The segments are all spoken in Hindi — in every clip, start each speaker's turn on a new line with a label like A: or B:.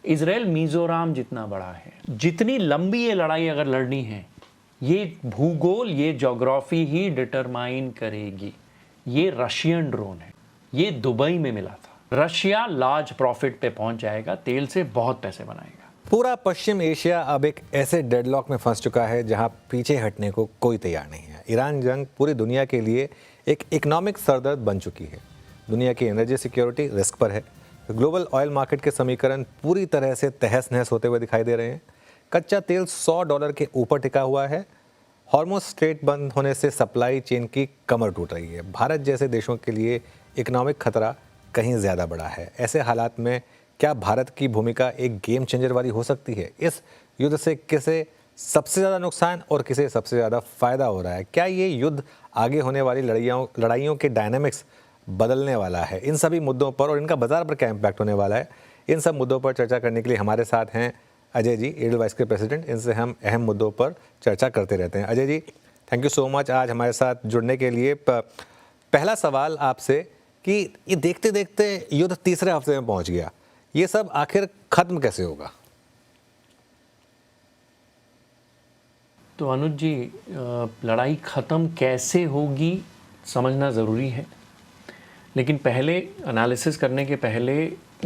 A: इजराइल मिजोरम जितना बड़ा है। जितनी लंबी ये लड़ाई अगर लड़नी है, ये भूगोल, ये ज्योग्राफी ही डिटरमाइन करेगी। ये रशियन ड्रोन है, ये दुबई में मिला था। रशिया लार्ज प्रॉफिट पे पहुंच जाएगा, तेल से बहुत पैसे बनाएगा।
B: पूरा पश्चिम एशिया अब एक ऐसे डेडलॉक में फंस चुका है जहां पीछे हटने को कोई तैयार नहीं है। ईरान जंग पूरी दुनिया के लिए एक इकोनॉमिक सरदर्द बन चुकी है। दुनिया की एनर्जी सिक्योरिटी रिस्क पर है। ग्लोबल ऑयल मार्केट के समीकरण पूरी तरह से तहस नहस होते हुए दिखाई दे रहे हैं। कच्चा तेल $100 के ऊपर टिका हुआ है। हॉर्मुज़ स्ट्रेट बंद होने से सप्लाई चेन की कमर टूट रही है। भारत जैसे देशों के लिए इकोनॉमिक खतरा कहीं ज़्यादा बड़ा है। ऐसे हालात में क्या भारत की भूमिका एक गेम चेंजर वाली हो सकती है? इस युद्ध से किसे सबसे ज़्यादा नुकसान और किसे सबसे ज़्यादा फ़ायदा हो रहा है? क्या ये युद्ध आगे होने वाली लड़ाइयों के डायनामिक्स बदलने वाला है? इन सभी मुद्दों पर और इनका बाजार पर क्या इम्पैक्ट होने वाला है, इन सब मुद्दों पर चर्चा करने के लिए हमारे साथ हैं अजय जी, एडेलवाइस के प्रेसिडेंट। इनसे हम अहम मुद्दों पर चर्चा करते रहते हैं। Ajay ji, thank you so much आज हमारे साथ जुड़ने के लिए। पहला सवाल आपसे कि ये देखते देखते युद्ध तीसरे हफ्ते में पहुंच गया, ये सब आखिर खत्म कैसे होगा?
A: तो अनुज जी, लड़ाई ख़त्म कैसे होगी समझना ज़रूरी है, लेकिन पहले एनालिसिस करने के पहले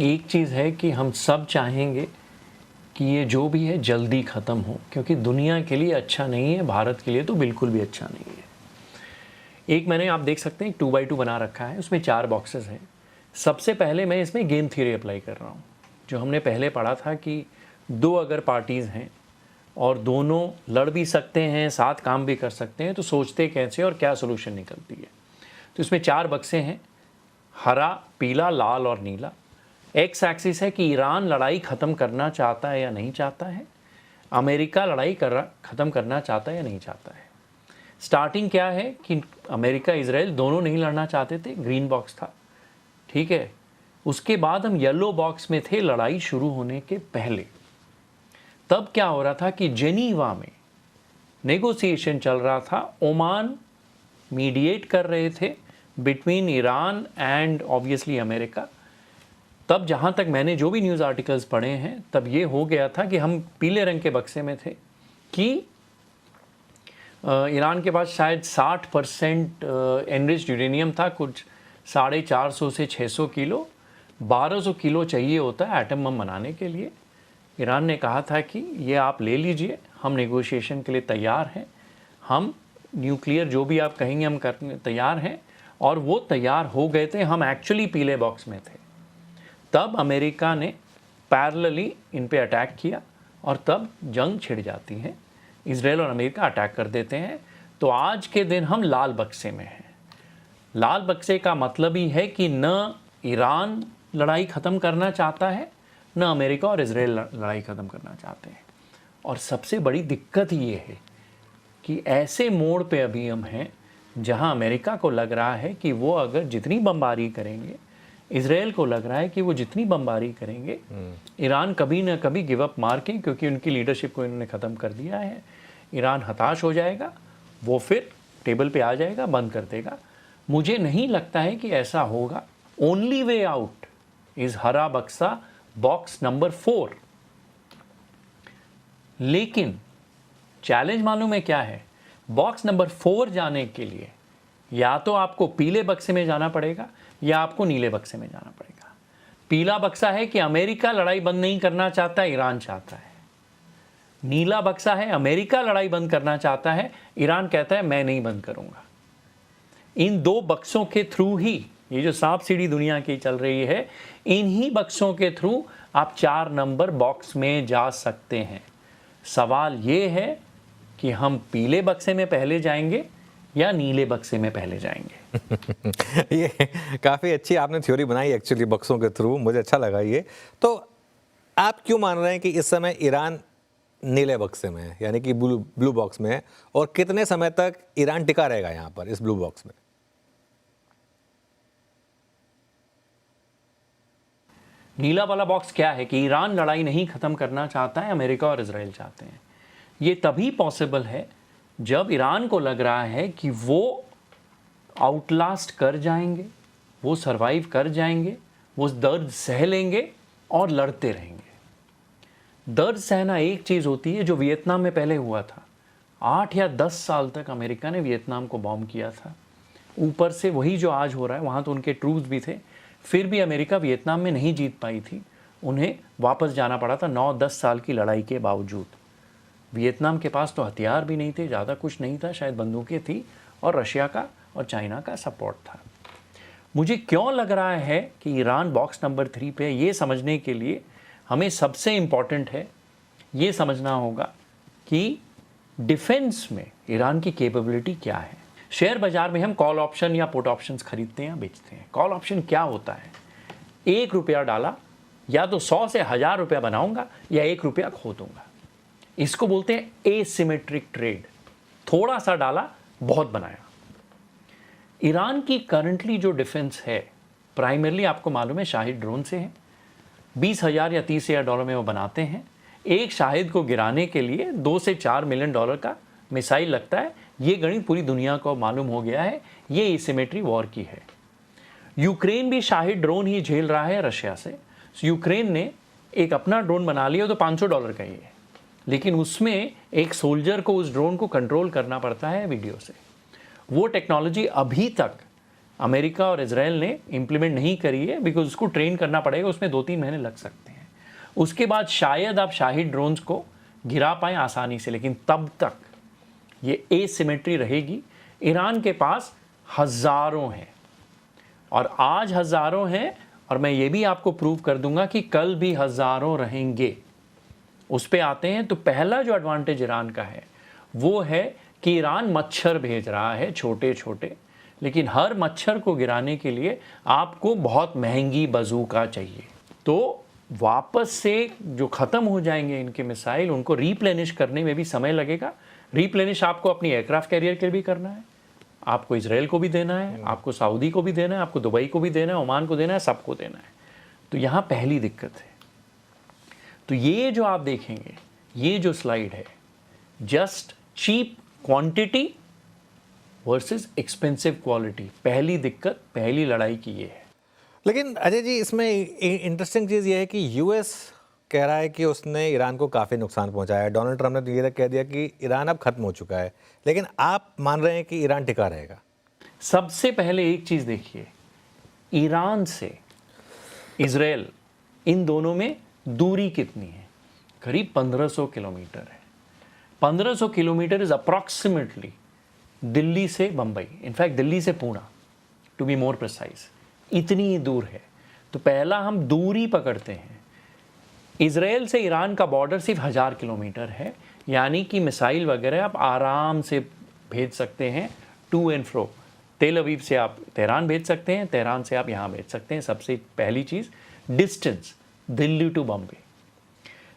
A: एक चीज़ है कि हम सब चाहेंगे कि ये जो भी है जल्दी ख़त्म हो, क्योंकि दुनिया के लिए अच्छा नहीं है, भारत के लिए तो बिल्कुल भी अच्छा नहीं है। एक मैंने, आप देख सकते हैं, 2x2 बना रखा है, उसमें 4 बॉक्सेस हैं। सबसे पहले मैं इसमें गेम थ्योरी अप्लाई कर रहा हूँ। जो हमने पहले पढ़ा था कि 2 अगर पार्टीज़ हैं और दोनों लड़ भी सकते हैं, साथ काम भी कर सकते हैं, तो सोचते कैसे और क्या सोल्यूशन निकलती है। तो इसमें 4 बक्से हैं, हरा, पीला, लाल और नीला। एक्स एक्सिस है कि ईरान लड़ाई ख़त्म करना चाहता है या नहीं चाहता है, अमेरिका लड़ाई ख़त्म करना चाहता है या नहीं चाहता है। स्टार्टिंग क्या है कि अमेरिका इजराइल दोनों नहीं लड़ना चाहते थे, ग्रीन बॉक्स था, ठीक है। उसके बाद हम येलो बॉक्स में थे लड़ाई शुरू होने के पहले। तब क्या हो रहा था कि जेनीवा में नेगोशिएशन चल रहा था, ओमान मीडिएट कर रहे थे between Iran and obviously America. तब जहाँ तक मैंने जो भी न्यूज़ आर्टिकल्स पढ़े हैं, तब ये हो गया था कि हम पीले रंग के बक्से में थे कि ईरान के पास शायद 60% एनरिच्ड यूरेनियम था, कुछ 450 से 600 किलो, 1200 किलो चाहिए होता है एटम बम बनाने के लिए। ईरान ने कहा था कि ये आप ले लीजिए, हम नेगोशिएशन के लिए तैयार हैं, हम न्यूक्लियर जो भी आप कहेंगे हम करने तैयार हैं। और वो तैयार हो गए थे, हम एक्चुअली पीले बॉक्स में थे। तब अमेरिका ने पैरेलली इन पे अटैक किया और तब जंग छिड़ जाती है, इजराइल और अमेरिका अटैक कर देते हैं। तो आज के दिन हम लाल बक्से में हैं। लाल बक्से का मतलब ही है कि न ईरान लड़ाई ख़त्म करना चाहता है, न अमेरिका और इजराइल लड़ाई ख़त्म करना चाहते हैं। और सबसे बड़ी दिक्कत ये है कि ऐसे मोड़ पे अभी हम हैं जहां अमेरिका को लग रहा है कि वो अगर जितनी बमबारी करेंगे, इजराइल को लग रहा है कि वो जितनी बमबारी करेंगे, ईरान कभी न कभी गिव अप मार के, क्योंकि उनकी लीडरशिप को इन्होंने ख़त्म कर दिया है, ईरान हताश हो जाएगा, वो फिर टेबल पे आ जाएगा, बंद कर देगा। मुझे नहीं लगता है कि ऐसा होगा। ओनली वे आउट इज़ हरा बक्सा, बॉक्स नंबर 4। लेकिन चैलेंज मालूम है क्या है? बॉक्स नंबर 4 जाने के लिए या तो आपको पीले बक्से में जाना पड़ेगा या आपको नीले बक्से में जाना पड़ेगा। पीला बक्सा है कि अमेरिका लड़ाई बंद नहीं करना चाहता, ईरान चाहता है। नीला बक्सा है अमेरिका लड़ाई बंद करना चाहता है, ईरान कहता है मैं नहीं बंद करूंगा। इन 2 बक्सों के थ्रू ही, ये जो सांप सीढ़ी दुनिया की चल रही है, इन्हीं बक्सों के थ्रू आप 4 नंबर बॉक्स में जा सकते हैं। सवाल ये है कि हम पीले बक्से में पहले जाएंगे या नीले बक्से में पहले जाएंगे।
B: ये काफ़ी अच्छी आपने थ्योरी बनाई एक्चुअली बक्सों के थ्रू, मुझे अच्छा लगा ये। तो आप क्यों मान रहे हैं कि इस समय ईरान नीले बक्से में है, यानी कि ब्लू बॉक्स में है, और कितने समय तक ईरान टिका रहेगा यहाँ पर इस ब्लू बॉक्स में?
A: नीला वाला बॉक्स क्या है कि ईरान लड़ाई नहीं ख़त्म करना चाहता है, अमेरिका और इजराइल चाहते हैं। ये तभी पॉसिबल है जब ईरान को लग रहा है कि वो आउटलास्ट कर जाएंगे, वो सरवाइव कर जाएंगे, वो दर्द सह लेंगे और लड़ते रहेंगे। दर्द सहना एक चीज़ होती है जो वियतनाम में पहले हुआ था। 8 या 10 साल तक अमेरिका ने वियतनाम को बॉम्ब किया था। ऊपर से वही जो आज हो रहा है, वहाँ तो उनके ट्रूप्स भी थे, फिर भी अमेरिका वियतनाम में नहीं जीत पाई थी। उन्हें वापस जाना पड़ा था 9-10 साल की लड़ाई के बावजूद। वियतनाम के पास तो हथियार भी नहीं थे, ज़्यादा कुछ नहीं था, शायद बंदूकें थी और रशिया का और चाइना का सपोर्ट था। मुझे क्यों लग रहा है कि ईरान बॉक्स नंबर 3 पे, ये समझने के लिए हमें सबसे इम्पॉर्टेंट है ये समझना होगा कि डिफेंस में ईरान की कैपेबिलिटी क्या है। शेयर बाजार में हम कॉल ऑप्शन या पुट ऑप्शंस खरीदते हैं या बेचते हैं। कॉल ऑप्शन क्या होता है? 1 रुपया डाला, या तो 100 से 1000 रुपया बनाऊंगा या 1 रुपया खो दूंगा। इसको बोलते हैं एसिमेट्रिक ट्रेड। थोड़ा सा डाला, बहुत बनाया। ईरान की करंटली जो डिफेंस है, प्राइमरली आपको मालूम है शाहिद ड्रोन से है। 20,000 या 30,000 डॉलर में वो बनाते हैं। एक शाहिद को गिराने के लिए 2 से 4 मिलियन डॉलर का मिसाइल लगता है। ये गणित पूरी दुनिया को मालूम हो गया है। ये एसिमेट्री वॉर की है। यूक्रेन भी शाहिद ड्रोन ही झेल रहा है रशिया से। यूक्रेन ने एक अपना ड्रोन बना लिया तो $500 का ही है, लेकिन उसमें एक सोल्जर को उस ड्रोन को कंट्रोल करना पड़ता है वीडियो से। वो टेक्नोलॉजी अभी तक अमेरिका और इजराइल ने इम्प्लीमेंट नहीं करी है, बिकॉज उसको ट्रेन करना पड़ेगा, उसमें 2-3 महीने लग सकते हैं। उसके बाद शायद आप शाहिद ड्रोन्स को गिरा पाएँ आसानी से, लेकिन तब तक ये एसिमेट्री रहेगी। ईरान के पास हज़ारों हैं और आज हज़ारों हैं, और मैं ये भी आपको प्रूव कर दूंगा कि कल भी हज़ारों रहेंगे। उस पे आते हैं तो पहला जो एडवांटेज ईरान का है वो है कि ईरान मच्छर भेज रहा है छोटे छोटे, लेकिन हर मच्छर को गिराने के लिए आपको बहुत महंगी बंदूक चाहिए। तो वापस से जो ख़त्म हो जाएंगे इनके मिसाइल, उनको रीप्लेनिश करने में भी समय लगेगा। रीप्लेनिश आपको अपनी एयरक्राफ्ट कैरियर के लिए भी करना है, आपको इजराइल को भी देना है, आपको सऊदी को भी देना है, आपको दुबई को भी देना है, ओमान को देना है, सबको देना है। तो यहाँ पहली दिक्कत है। तो ये जो आप देखेंगे, ये जो स्लाइड है, just cheap quantity versus expensive quality, पहली दिक्कत, पहली लड़ाई की ये है।
B: लेकिन अजय जी, इसमें इंटरेस्टिंग चीज़ ये है कि यूएस कह रहा है कि उसने ईरान को काफ़ी नुकसान पहुंचाया है। डोनाल्ड ट्रंप ने तो ये तक कह दिया कि ईरान अब खत्म हो चुका है, लेकिन आप मान रहे हैं कि ईरान टिका रहेगा।
A: सबसे पहले एक चीज़ देखिए, ईरान से इजराइल, इन दोनों में दूरी कितनी है? करीब 1500 किलोमीटर है। 1500 किलोमीटर इज अप्रॉक्सीमेटली दिल्ली से बंबई, इनफैक्ट दिल्ली से Pune to be more precise, इतनी ही दूर है। तो पहला हम दूरी पकड़ते हैं। इजराइल से ईरान का बॉर्डर सिर्फ 1000 किलोमीटर है, यानी कि मिसाइल वगैरह आप आराम से भेज सकते हैं टू एंड फ्रो। तेल अवीव से आप तेहरान भेज सकते हैं, तेहरान से आप यहाँ भेज सकते हैं। सबसे पहली चीज़ डिस्टेंस, दिल्ली टू बॉम्बे।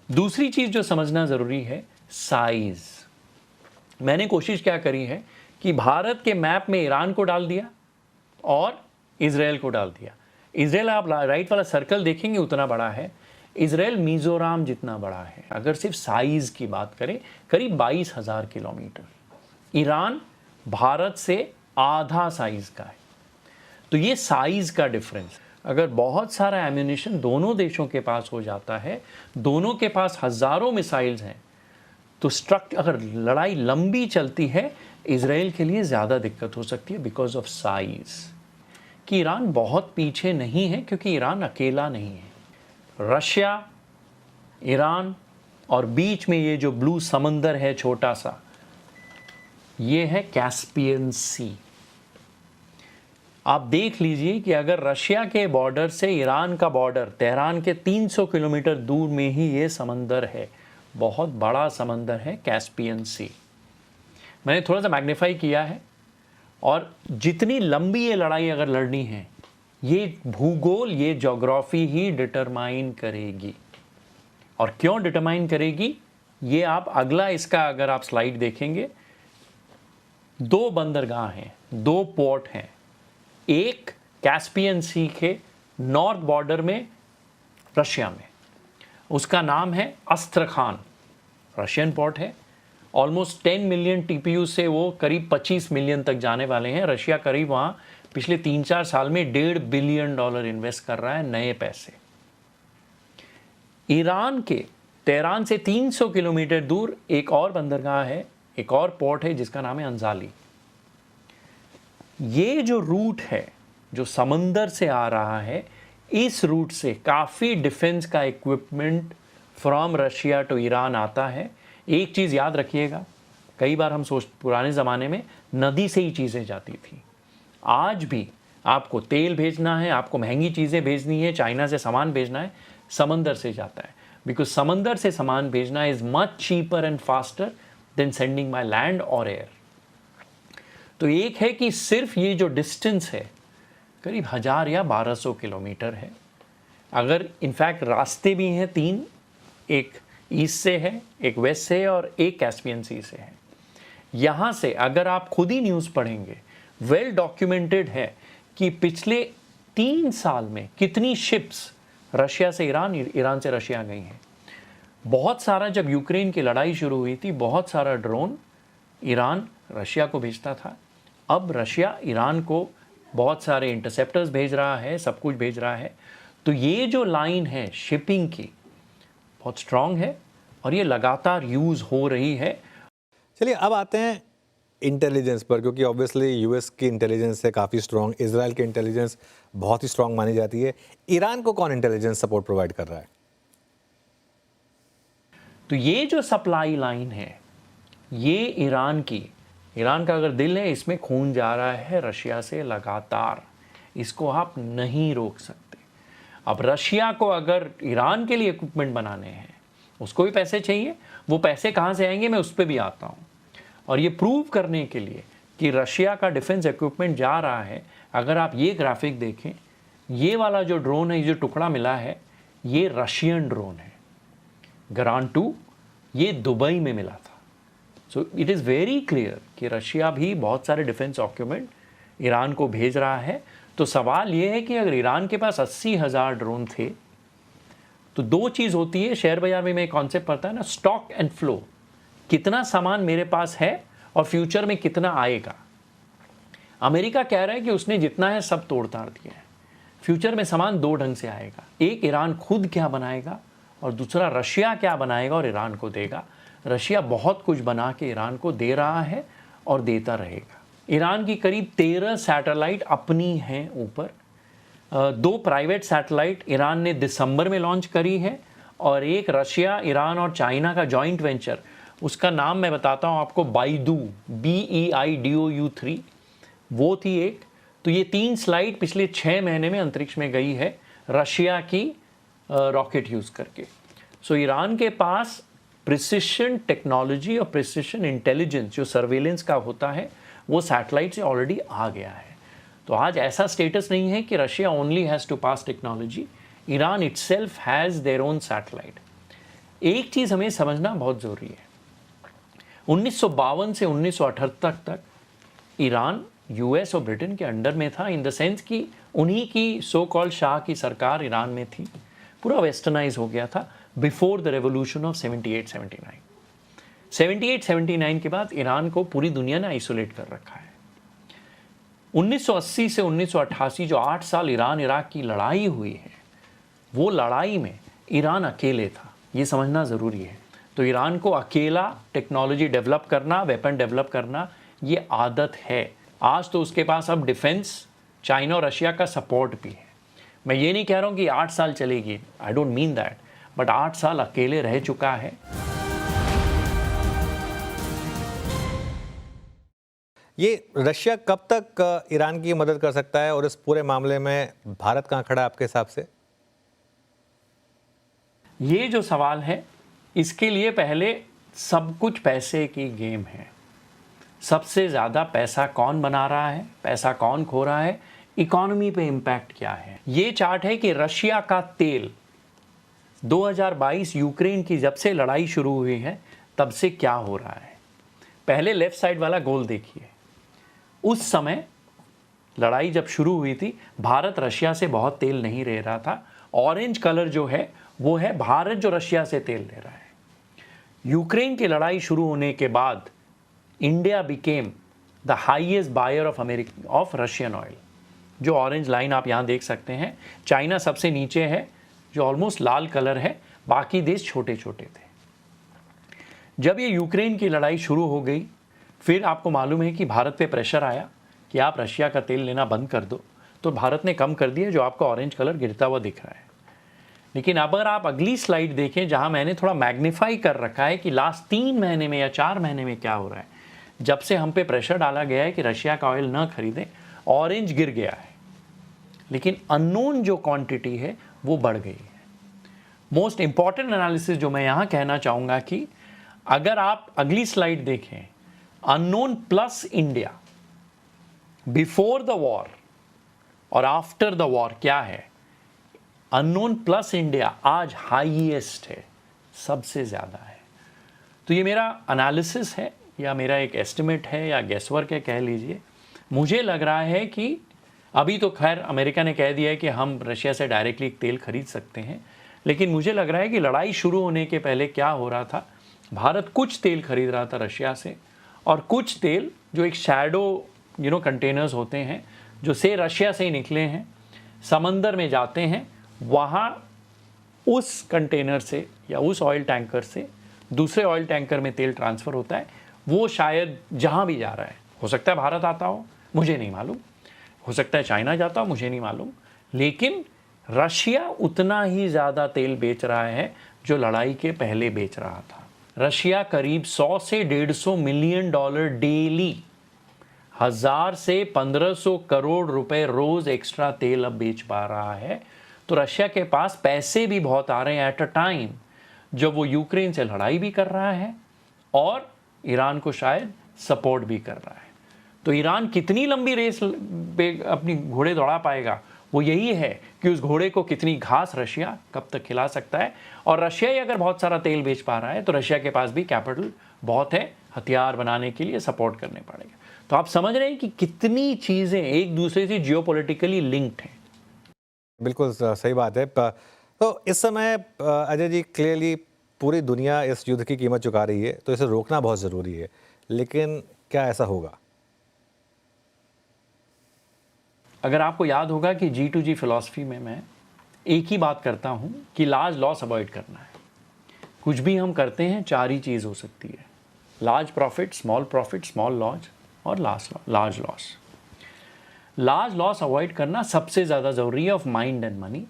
A: दूसरी चीज़ जो समझना ज़रूरी है, साइज़। मैंने कोशिश क्या करी है कि भारत के मैप में ईरान को डाल दिया और इजराइल को डाल दिया। इजराइल आप राइट वाला सर्कल देखेंगे उतना बड़ा है, इजराइल मिज़ोरम जितना बड़ा है। अगर सिर्फ साइज़ की बात करें, करीब 22,000 किलोमीटर। ईरान भारत से आधा साइज़ का है। तो ये साइज़ का डिफरेंस। अगर बहुत सारा एम्यूनिशन दोनों देशों के पास हो जाता है, दोनों के पास हज़ारों मिसाइल्स हैं, तो अगर लड़ाई लंबी चलती है, इजराइल के लिए ज़्यादा दिक्कत हो सकती है बिकॉज ऑफ साइज़। कि ईरान बहुत पीछे नहीं है, क्योंकि ईरान अकेला नहीं है। रशिया, ईरान और बीच में ये जो ब्लू समंदर है छोटा सा, ये है कैस्पियन सी। आप देख लीजिए कि अगर रशिया के बॉर्डर से ईरान का बॉर्डर, तेहरान के 300 किलोमीटर दूर में ही ये समंदर है। बहुत बड़ा समंदर है कैस्पियन सी। मैंने थोड़ा सा मैग्नीफाई किया है। और जितनी लंबी ये लड़ाई अगर लड़नी है, ये भूगोल, ये ज्योग्राफी ही डिटरमाइन करेगी। और क्यों डिटरमाइन करेगी, ये आप अगला इसका अगर आप स्लाइड देखेंगे, 2 बंदरगाह हैं, 2 पोर्ट हैं। एक कैस्पियन सी के नॉर्थ बॉर्डर में रशिया में, उसका नाम है अस्त्रखान, रशियन पोर्ट है। ऑलमोस्ट 10 मिलियन टीपीयू से वो करीब 25 मिलियन तक जाने वाले हैं। रशिया करीब वहाँ पिछले 3-4 साल में $1.5 बिलियन इन्वेस्ट कर रहा है, नए पैसे। ईरान के तेहरान से 300 किलोमीटर दूर एक और बंदरगाह है, एक और पोर्ट है जिसका नाम है अंजाली। ये जो रूट है जो समंदर से आ रहा है, इस रूट से काफ़ी डिफेंस का equipment from Russia to Iran आता है। एक चीज़ याद रखिएगा, कई बार हम पुराने ज़माने में नदी से ही चीज़ें जाती थी। आज भी आपको तेल भेजना है, आपको महंगी चीज़ें भेजनी है, चाइना से सामान भेजना है, समंदर से जाता है। बिकॉज समंदर से सामान भेजना is much cheaper and faster than sending by land और एयर। तो एक है कि सिर्फ ये जो डिस्टेंस है करीब 1000 या 1200 किलोमीटर है। अगर इनफैक्ट रास्ते भी हैं 3, एक ईस्ट से है, एक वेस्ट से है और एक कैस्पियन सी से है। यहाँ से अगर आप खुद ही न्यूज़ पढ़ेंगे, वेल डॉक्यूमेंटेड है कि पिछले 3 साल में कितनी शिप्स रशिया से ईरान, ईरान से रशिया गई हैं। बहुत सारा, जब यूक्रेन की लड़ाई शुरू हुई थी, बहुत सारा ड्रोन ईरान रशिया को भेजता था। अब रशिया ईरान को बहुत सारे इंटरसेप्टर्स भेज रहा है, सब कुछ भेज रहा है। तो ये जो लाइन है शिपिंग की बहुत स्ट्रांग है और ये लगातार यूज़ हो रही है।
B: चलिए अब आते हैं इंटेलिजेंस पर, क्योंकि ऑब्वियसली यूएस की इंटेलिजेंस है काफ़ी स्ट्रांग, इजराइल की इंटेलिजेंस बहुत ही स्ट्रांग मानी जाती है। ईरान को कौन इंटेलिजेंस सपोर्ट प्रोवाइड कर रहा है?
A: तो ये जो सप्लाई लाइन है ये ईरान का अगर दिल है, इसमें खून जा रहा है रशिया से लगातार, इसको आप नहीं रोक सकते। अब रशिया को अगर ईरान के लिए इक्विपमेंट बनाने हैं, उसको भी पैसे चाहिए। वो पैसे कहाँ से आएंगे मैं उस पर भी आता हूँ। और ये प्रूव करने के लिए कि रशिया का डिफेंस इक्विपमेंट जा रहा है, अगर आप ये ग्राफिक देखें, ये वाला जो ड्रोन है, ये जो टुकड़ा मिला है, ये रशियन ड्रोन है, ग्रांड 2, ये दुबई में मिला था। So it is very clear कि रशिया भी बहुत सारे डिफेंस इक्विपमेंट ईरान को भेज रहा है। तो सवाल ये है कि अगर ईरान के पास 80,000 ड्रोन थे तो 2 चीज़ होती है, शेयर बाजार में एक कॉन्सेप्ट पड़ता है ना, स्टॉक एंड फ्लो। कितना सामान मेरे पास है और फ्यूचर में कितना आएगा। अमेरिका कह रहा है कि उसने जितना है सब तोड़ ताड़ दिया है, फ्यूचर में सामान 2 ढंग से आएगा। एक, ईरान खुद क्या बनाएगा, और दूसरा रशिया क्या बनाएगा और ईरान को देगा। रशिया बहुत कुछ बना के ईरान को दे रहा है और देता रहेगा। ईरान की करीब 13 सैटेलाइट अपनी हैं ऊपर। 2 प्राइवेट सैटेलाइट ईरान ने दिसंबर में लॉन्च करी है, और एक रशिया, ईरान और चाइना का जॉइंट वेंचर, उसका नाम मैं बताता हूँ आपको, बाइडू, BEIDOU3, वो थी एक। तो ये 3 स्लाइड पिछले 6 महीने में अंतरिक्ष में गई है रशिया की रॉकेट यूज़ करके। सो ईरान के पास प्रिसिशन टेक्नोलॉजी और प्रिसिशन इंटेलिजेंस जो सर्वेलेंस का होता है वो सैटेलाइट से ऑलरेडी आ गया है। तो आज ऐसा स्टेटस नहीं है कि Russia only has to pass technology, Iran itself has their own satellite. एक चीज़ हमें समझना बहुत ज़रूरी है, 1952 से 1978 तक ईरान यूएस और ब्रिटेन के अंडर में था, इन द सेंस कि उन्हीं की सो कॉल्ड शाह की सरकार ईरान में थी। पूरा वेस्टर्नाइज हो गया था बिफोर द रेवोल्यूशन ऑफ 78-79। 78-79 के बाद ईरान को पूरी दुनिया ने आइसोलेट कर रखा है। 1980 से 1988 जो 8 साल ईरान इराक की लड़ाई हुई है, वो लड़ाई में ईरान अकेले था, ये समझना ज़रूरी है। तो ईरान को अकेला टेक्नोलॉजी डेवलप करना, वेपन डेवलप करना, ये आदत है। आज तो उसके पास अब डिफेंस चाइना और रशिया का सपोर्ट भी है। मैं ये नहीं कह रहा हूँ कि 8 साल चलेगी, I don't mean that, but 8 साल अकेले रह चुका है।
B: ये रशिया कब तक ईरान की मदद कर सकता है, और इस पूरे मामले में भारत कहाँ खड़ा है आपके हिसाब से?
A: ये जो सवाल है, इसके लिए पहले सब कुछ पैसे की गेम है। सबसे ज़्यादा पैसा कौन बना रहा है, पैसा कौन खो रहा है, इकोनॉमी पे इम्पैक्ट क्या है। ये चार्ट है कि रशिया का तेल 2022 यूक्रेन की जब से लड़ाई शुरू हुई है तब से क्या हो रहा है। पहले लेफ्ट साइड वाला गोल देखिए, उस समय लड़ाई जब शुरू हुई थी, भारत रशिया से बहुत तेल नहीं ले रहा था। ऑरेंज कलर जो है वो है भारत जो रशिया से तेल ले रहा है। यूक्रेन की लड़ाई शुरू होने के बाद India became the highest buyer of Russian oil. जो ऑरेंज लाइन आप यहाँ देख सकते हैं, चाइना सबसे नीचे है जो ऑलमोस्ट लाल कलर है, बाकी देश छोटे छोटे थे। जब ये यूक्रेन की लड़ाई शुरू हो गई, फिर आपको मालूम है कि भारत पे प्रेशर आया कि आप रशिया का तेल लेना बंद कर दो, तो भारत ने कम कर दिया, जो आपको ऑरेंज कलर गिरता हुआ दिख रहा है। लेकिन अगर आप अगली स्लाइड देखें, जहां मैंने थोड़ा मैग्नीफाई कर रखा है कि लास्ट 3 महीने में या 4 महीने में क्या हो रहा है, जब से हम पे प्रेशर डाला गया है कि रशिया का ऑयल न खरीदें, ऑरेंज गिर गया है, लेकिन अननोन जो क्वांटिटी है वो बढ़ गई है। मोस्ट इंपॉर्टेंट एनालिसिस जो मैं यहां कहना चाहूंगा कि अगर आप अगली स्लाइड देखें, unknown plus India before the war और आफ्टर द वॉर क्या है, अननोन प्लस इंडिया आज हाईएस्ट है, सबसे ज़्यादा है। तो ये मेरा एनालिसिस है या मेरा एक एस्टिमेट है या गेसवर्क है कह लीजिए। मुझे लग रहा है कि अभी तो खैर अमेरिका ने कह दिया है कि हम रशिया से डायरेक्टली तेल खरीद सकते हैं, लेकिन मुझे लग रहा है कि लड़ाई शुरू होने के पहले क्या हो रहा था, भारत कुछ तेल खरीद रहा था रशिया से, और कुछ तेल जो एक शैडो कंटेनर्स होते हैं जो से रशिया से ही निकले हैं, समंदर में जाते हैं, वहाँ उस कंटेनर से या उस ऑयल टैंकर से दूसरे ऑयल टैंकर में तेल ट्रांसफ़र होता है। वो शायद जहाँ भी जा रहा है, हो सकता है भारत आता हो, मुझे नहीं मालूम, हो सकता है चाइना जाता हो, मुझे नहीं मालूम, लेकिन रशिया उतना ही ज़्यादा तेल बेच रहा है जो लड़ाई के पहले बेच रहा था। रशिया करीब 100 से 150 मिलियन डॉलर डेली, 1000 से 1500 करोड़ रुपए रोज एक्स्ट्रा तेल अब बेच पा रहा है। तो रशिया के पास पैसे भी बहुत आ रहे हैं एट अ टाइम जब वो यूक्रेन से लड़ाई भी कर रहा है और ईरान को शायद सपोर्ट भी कर रहा है। तो ईरान कितनी लंबी रेस पे अपनी घोड़े दौड़ा पाएगा, वो यही है कि उस घोड़े को कितनी घास रशिया कब तक खिला सकता है। और रशिया ही अगर बहुत सारा तेल बेच पा रहा है तो रशिया के पास भी कैपिटल बहुत है, हथियार बनाने के लिए सपोर्ट करने पड़ेगा। तो आप समझ रहे हैं कि कितनी चीज़ें एक दूसरे से जियोपॉलिटिकली लिंक्ड हैं।
B: बिल्कुल सही बात है। तो इस समय अजय जी, क्लियरली पूरी दुनिया इस युद्ध की कीमत चुका रही है, तो इसे रोकना बहुत ज़रूरी है, लेकिन क्या ऐसा होगा?
A: अगर आपको याद होगा कि G2G फिलॉसफी में मैं एक ही बात करता हूं कि लार्ज लॉस अवॉइड करना है। कुछ भी हम करते हैं 4 ही चीज़ हो सकती है, लार्ज प्रॉफिट, स्मॉल लॉस और large loss. Large loss avoid करना सबसे ज़्यादा ज़रूरी है ऑफ माइंड एंड मनी।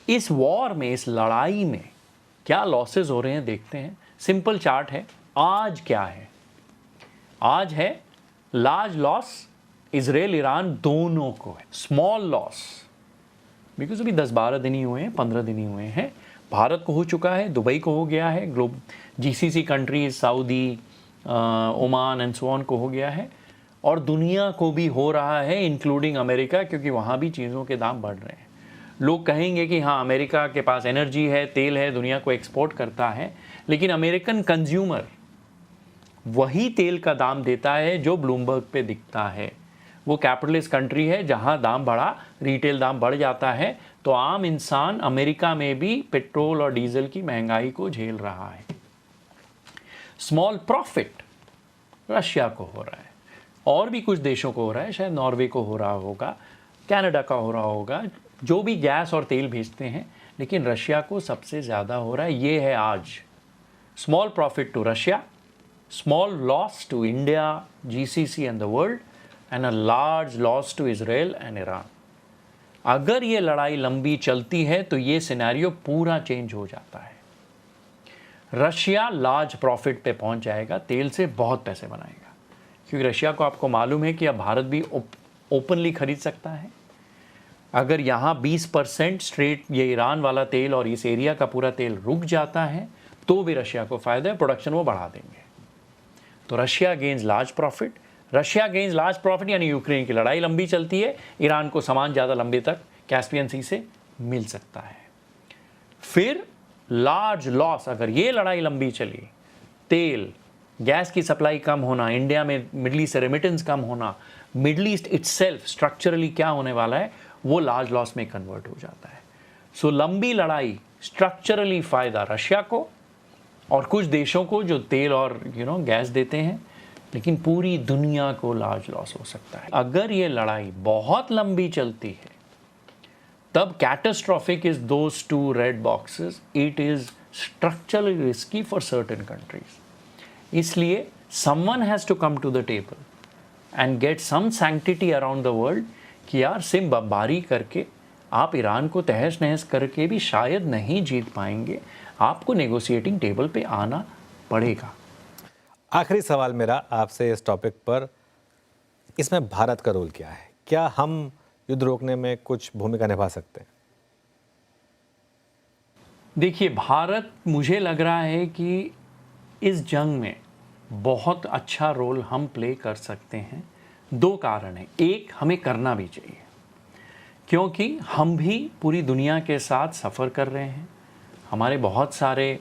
A: इस वॉर में, इस लड़ाई में क्या लॉसेस हो रहे हैं देखते हैं। सिंपल चार्ट है, आज क्या है, आज है लार्ज लॉस इजराइल ईरान दोनों को है, स्मॉल लॉस बिकॉज अभी 10-12 दिन ही हुए हैं, 15 दिन ही हुए हैं, भारत को हो चुका है, दुबई को हो गया है, GCC countries Saudi, Oman and so on को हो गया है, और दुनिया को भी हो रहा है इंक्लूडिंग अमेरिका, क्योंकि वहाँ भी चीज़ों के दाम बढ़ रहे हैं। लोग कहेंगे कि हाँ अमेरिका के पास एनर्जी है, तेल है, दुनिया को एक्सपोर्ट करता है, लेकिन अमेरिकन कंज्यूमर वही तेल का दाम देता है जो ब्लूमबर्ग पे दिखता है। वो कैपिटलिस्ट कंट्री है, जहाँ दाम बढ़ा, रिटेल दाम बढ़ जाता है, तो आम इंसान अमेरिका में भी पेट्रोल और डीजल की महंगाई को झेल रहा है। स्मॉल प्रॉफिट रशिया को हो रहा है, और भी कुछ देशों को हो रहा है, शायद नॉर्वे को हो रहा होगा, कनाडा का हो रहा होगा, जो भी गैस और तेल भेजते हैं, लेकिन रशिया को सबसे ज़्यादा हो रहा है। ये है आज small profit to Russia, small loss to India, GCC and the world, and a large loss to Israel and Iran. अगर ये लड़ाई लंबी चलती है तो ये सिनेरियो पूरा चेंज हो जाता है। रशिया लार्ज प्रॉफिट पे पहुंच जाएगा, तेल से बहुत पैसे बनाएगा, क्योंकि रशिया को आपको मालूम है कि अब भारत भी ओपनली खरीद सकता है। अगर यहाँ 20% स्ट्रेट ये ईरान वाला तेल और इस एरिया का पूरा तेल रुक जाता है तो भी रशिया को फ़ायदा है, प्रोडक्शन वो बढ़ा देंगे। तो Russia gains large profit, Russia gains large profit, यानी यूक्रेन की लड़ाई लंबी चलती है, ईरान को सामान ज़्यादा लंबे तक कैस्पियन सी से मिल सकता है। फिर लार्ज लॉस, अगर ये लड़ाई लंबी चली, तेल गैस की सप्लाई कम होना, इंडिया में मिडल ईस्ट से रेमिटेंस कम होना, मिडल ईस्ट इटसेल्फ स्ट्रक्चरली क्या होने वाला है वो लार्ज लॉस में कन्वर्ट हो जाता है। सो लंबी लड़ाई स्ट्रक्चरली फ़ायदा रशिया को और कुछ देशों को जो तेल और गैस देते हैं, लेकिन पूरी दुनिया को लार्ज लॉस हो सकता है। अगर ये लड़ाई बहुत लंबी चलती है तब catastrophic is those two red boxes, it is structurally risky for certain countries. इसलिए someone has to come to the table and get some sanctity around the world कि यार सिर्फ बमबारी करके आप ईरान को तहस नहस करके भी शायद नहीं जीत पाएंगे, आपको नेगोशिएटिंग टेबल पे आना पड़ेगा।
B: आखिरी सवाल मेरा आपसे इस टॉपिक पर, इसमें भारत का रोल क्या है? क्या हम युद्ध रोकने में कुछ भूमिका निभा सकते हैं?
A: देखिए, भारत, मुझे लग रहा है कि इस जंग में बहुत अच्छा रोल हम प्ले कर सकते हैं। दो कारण हैं। एक, हमें करना भी चाहिए क्योंकि हम भी पूरी दुनिया के साथ सफ़र कर रहे हैं। हमारे बहुत सारे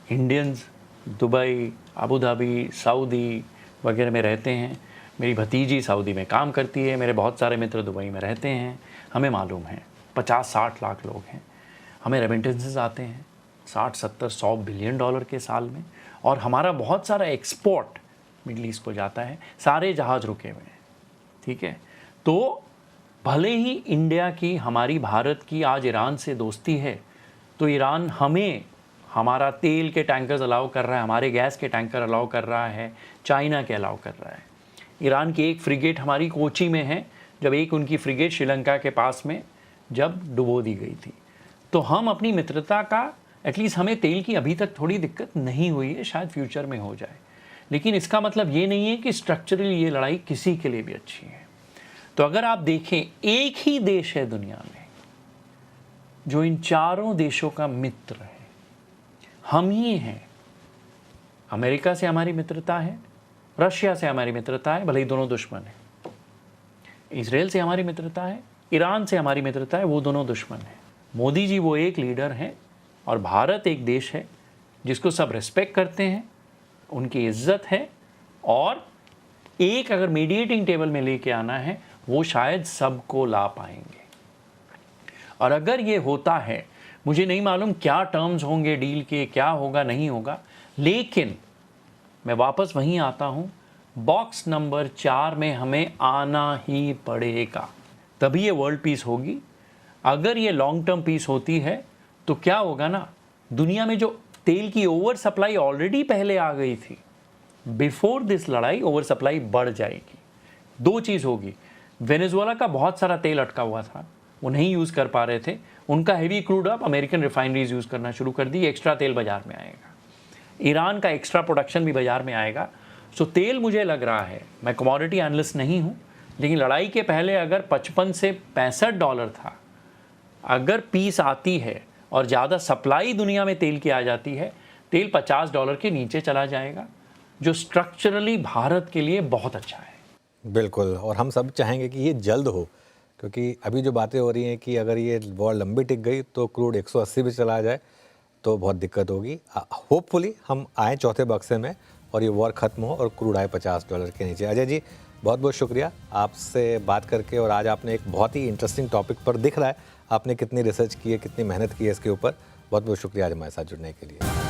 A: Indians Dubai, Abu Dhabi, Saudi वगैरह में रहते हैं। मेरी भतीजी सऊदी में काम करती है, मेरे बहुत सारे मित्र दुबई में रहते हैं। हमें मालूम है 50-60 लाख लोग हैं। हमें रेमिटेंसेस आते हैं 60-70-100 बिलियन डॉलर के साल में, और हमारा बहुत सारा एक्सपोर्ट मिडल ईस्ट को जाता है। सारे जहाज़ रुके हुए हैं, ठीक है। तो भले ही इंडिया की, हमारी भारत की आज ईरान से दोस्ती है, तो ईरान हमें हमारा तेल के टैंकर्स अलाउ कर रहा है, हमारे गैस के टैंकर अलाउ कर रहा है, चाइना के अलाउ कर रहा है। ईरान की एक फ्रिगेट हमारी कोची में है, जब एक उनकी फ्रिगेट श्रीलंका के पास में जब डुबो दी गई थी। तो हम अपनी मित्रता का, एटलीस्ट हमें तेल की अभी तक थोड़ी दिक्कत नहीं हुई है, शायद फ्यूचर में हो जाए, लेकिन इसका मतलब ये नहीं है कि स्ट्रक्चरली ये लड़ाई किसी के लिए भी अच्छी है। तो अगर आप देखें, एक ही देश है दुनिया में जो इन चारों देशों का मित्र है, हम ही हैं। अमेरिका से हमारी मित्रता है, रशिया से हमारी मित्रता है, भले ही दोनों दुश्मन हैं। इजराइल से हमारी मित्रता है, ईरान से हमारी मित्रता है, वो दोनों दुश्मन हैं। मोदी जी वो एक लीडर हैं, और भारत एक देश है जिसको सब रिस्पेक्ट करते हैं, उनकी इज्जत है, और एक अगर मीडिएटिंग टेबल में लेके आना है, वो शायद सबको ला पाएंगे। और अगर ये होता है, मुझे नहीं मालूम क्या टर्म्स होंगे डील के, क्या होगा नहीं होगा, लेकिन मैं वापस वहीं आता हूँ, बॉक्स नंबर 4 में हमें आना ही पड़ेगा, तभी ये वर्ल्ड पीस होगी। अगर ये लॉन्ग टर्म पीस होती है तो क्या होगा ना, दुनिया में जो तेल की ओवर सप्लाई ऑलरेडी पहले आ गई थी, बिफोर दिस लड़ाई ओवर सप्लाई बढ़ जाएगी। दो चीज़ होगी, वेनेजुएला का बहुत सारा तेल अटका हुआ था, वो नहीं यूज़ कर पा रहे थे, उनका हेवी क्रूड अब अमेरिकन रिफाइनरीज यूज़ करना शुरू कर दी, एक्स्ट्रा तेल बाजार में आएगा। ईरान का एक्स्ट्रा प्रोडक्शन भी बाजार में आएगा। सो तेल, मुझे लग रहा है, मैं कमोडिटी एनालिस्ट नहीं हूँ, लेकिन लड़ाई के पहले अगर 55 से $65 था, अगर पीस आती है और ज़्यादा सप्लाई दुनिया में तेल की आ जाती है, तेल $50 के नीचे चला जाएगा, जो स्ट्रक्चरली भारत के लिए बहुत अच्छा है।
B: बिल्कुल, और हम सब चाहेंगे कि ये जल्द हो, क्योंकि अभी जो बातें हो रही हैं कि अगर ये वॉर लंबी टिक गई तो क्रूड 180 भी चला जाए तो बहुत दिक्कत होगी। होपफुली हम आए चौथे बक्से में और ये वॉर ख़त्म हो और क्रूड आए $50 के नीचे। अजय जी, बहुत बहुत शुक्रिया आपसे बात करके, और आज आपने एक बहुत ही इंटरेस्टिंग टॉपिक पर, दिख रहा है आपने कितनी रिसर्च की है, कितनी मेहनत की है इसके ऊपर। बहुत बहुत शुक्रिया आज हमारे साथ जुड़ने के लिए।